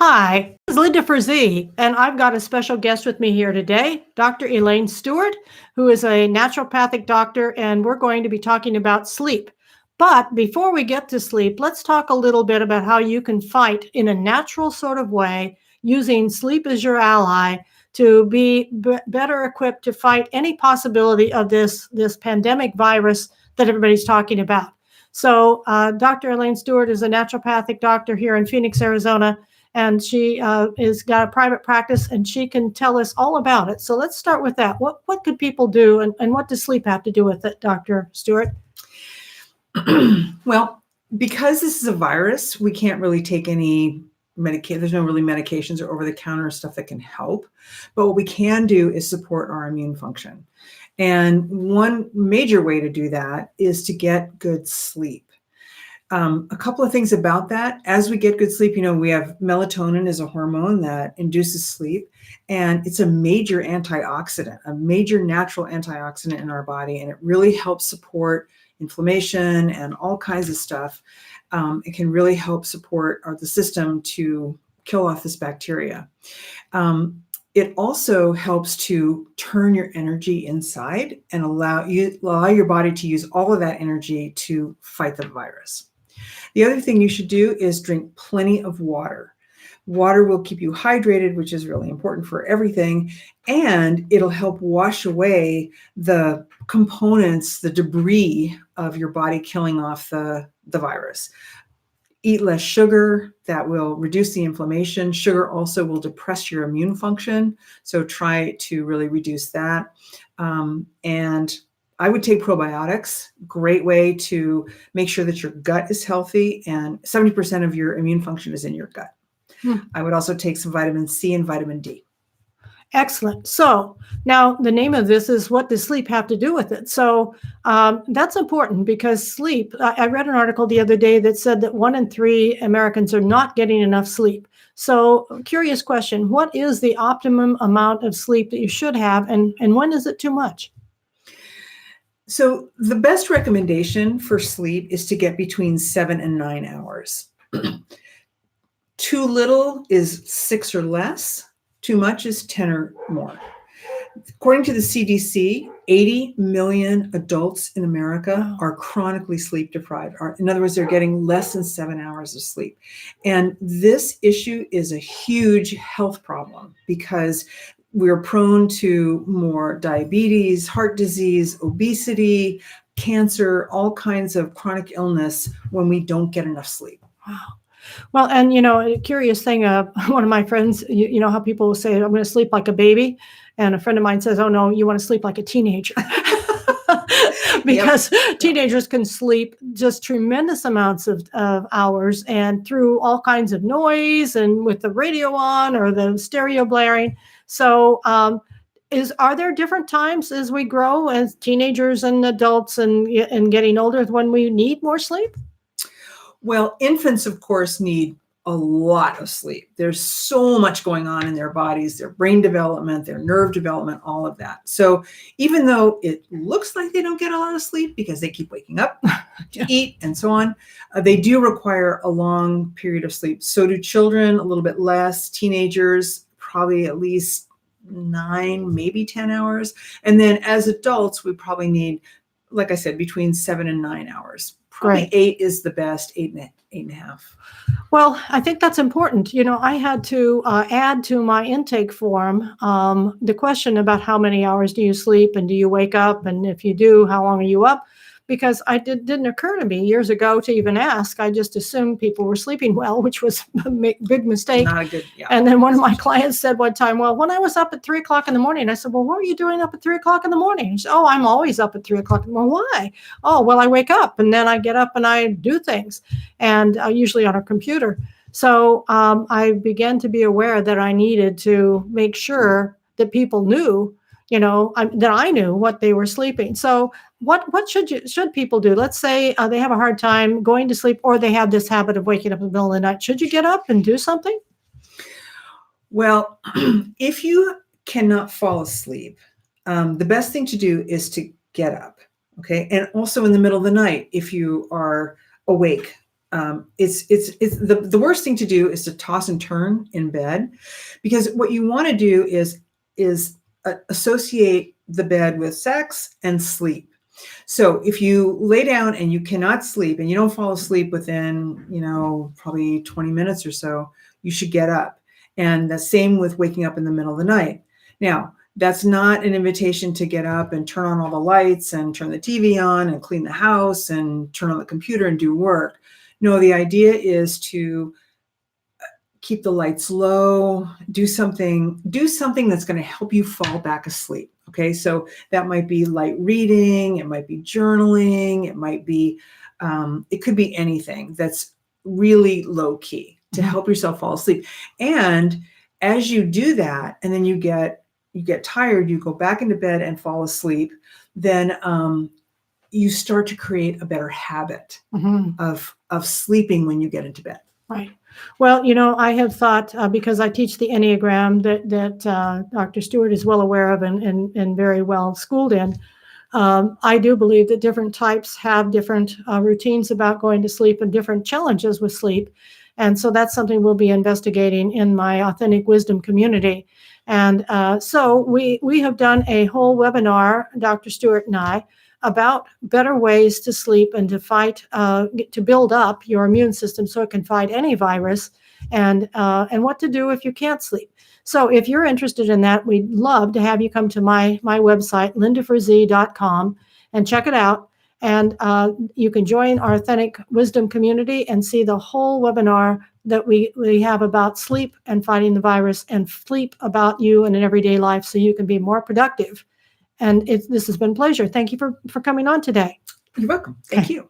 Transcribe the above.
Hi, this is Linda Frazee, and I've got a special guest with me here today, Dr. Elaine Stewart, who is a naturopathic doctor, and we're going to be talking about sleep. But before we get to sleep, let's talk a little bit about how you can fight in a natural sort of way using sleep as your ally to be better equipped to fight any possibility of this pandemic virus that everybody's talking about. So Dr. Elaine Stewart is a naturopathic doctor here in Phoenix, Arizona, and she is got a private practice, and she can tell us all about it. So let's start with that. What could people do, and what does sleep have to do with it, Dr. Stewart? Well, because this is a virus, we can't really take any medication. There's no really medications or over-the-counter stuff that can help. But what we can do is support our immune function. And one major way to do that is to get good sleep. A couple of things about that. As we get good sleep, we have melatonin is a hormone that induces sleep, and it's a major antioxidant, a major natural antioxidant in our body, and it really helps support inflammation and all kinds of stuff. It can really help support the system to kill off this bacteria. It also helps to turn your energy inside and allow your body to use all of that energy to fight the virus. The other thing you should do is drink plenty of water. Water will keep you hydrated, which is really important for everything, and it'll help wash away the components, the debris of your body killing off the virus. Eat less sugar. That will reduce the inflammation. Sugar also will depress your immune function, so try to really reduce that. And I would take probiotics, great way to make sure that your gut is healthy, and 70% of your immune function is in your gut. I would also take some vitamin C and vitamin D. Excellent. So now the name of this is, what does sleep have to do with it? So that's important, because sleep, I read an article the other day that said that 1 in 3 Americans are not getting enough sleep. So curious question, what is the optimum amount of sleep that you should have, and when is it too much? So the best recommendation for sleep is to get between 7 and 9 hours. Too little is 6 or less. Too much is 10 or more. According to the CDC, 80 million adults in America are chronically sleep deprived. In other words, they're getting less than 7 hours of sleep. And this issue is a huge health problem, because we're prone to more diabetes, heart disease, obesity, cancer, all kinds of chronic illness when we don't get enough sleep. Wow. Well, and a curious thing, one of my friends, you know how people will say, I'm going to sleep like a baby. And a friend of mine says, oh no, you want to sleep like a teenager. Because teenagers can sleep just tremendous amounts of hours, and through all kinds of noise, and with the radio on or the stereo blaring. So are there different times as we grow as teenagers and adults and getting older when we need more sleep? Well, infants, of course, need a lot of sleep. There's so much going on in their bodies, their brain development, their nerve development, all of that. So even though it looks like they don't get a lot of sleep because they keep waking up to eat and so on, they do require a long period of sleep. So do children, a little bit less. Teenagers, probably at least 9, maybe 10 hours. And then as adults, we probably need, like I said, between 7 and 9 hours. Probably 8 is the best, 8.5. Well, I think that's important. I had to add to my intake form the question about how many hours do you sleep, and do you wake up? And if you do, how long are you up? Because didn't occur to me years ago to even ask. I just assumed people were sleeping well, which was a big mistake. Not a good, yeah. And then one of my clients said one time, well, when I was up at 3 o'clock in the morning, I said, well, what were you doing up at 3 o'clock in the morning? He said, oh, I'm always up at 3 o'clock. Well, why? Oh, well, I wake up, and then I get up and I do things, and usually on a computer. So I began to be aware that I needed to make sure that people knew, that I knew what they were sleeping. So what should people do? Let's say they have a hard time going to sleep, or they have this habit of waking up in the middle of the night. Should you get up and do something? Well, if you cannot fall asleep, the best thing to do is to get up. Okay. And also in the middle of the night, if you are awake, it's the worst thing to do is to toss and turn in bed, because what you want to do is associate the bed with sex and sleep. So if you lay down and you cannot sleep and you don't fall asleep within, probably 20 minutes or so, you should get up. And the same with waking up in the middle of the night. Now, that's not an invitation to get up and turn on all the lights and turn the TV on and clean the house and turn on the computer and do work. No, the idea is to keep the lights low, do something that's going to help you fall back asleep. Okay, so that might be light reading, it might be journaling, it could be anything that's really low key to help yourself fall asleep. And as you do that, and then you get tired, you go back into bed and fall asleep, then you start to create a better habit of sleeping when you get into bed. Right. Well, I have thought, because I teach the Enneagram that Dr. Stewart is well aware of and very well schooled in. I do believe that different types have different routines about going to sleep and different challenges with sleep. And so that's something we'll be investigating in my Authentic Wisdom community. And so we have done a whole webinar, Dr. Stewart and I, about better ways to sleep and to fight, to build up your immune system so it can fight any virus, and what to do if you can't sleep. So if you're interested in that, we'd love to have you come to my website, lindaforzee.com, and check it out. And you can join our Authentic Wisdom community and see the whole webinar that we have about sleep and fighting the virus, and sleep about you in an everyday life so you can be more productive. And this has been a pleasure. Thank you for coming on today. You're welcome. Thank you.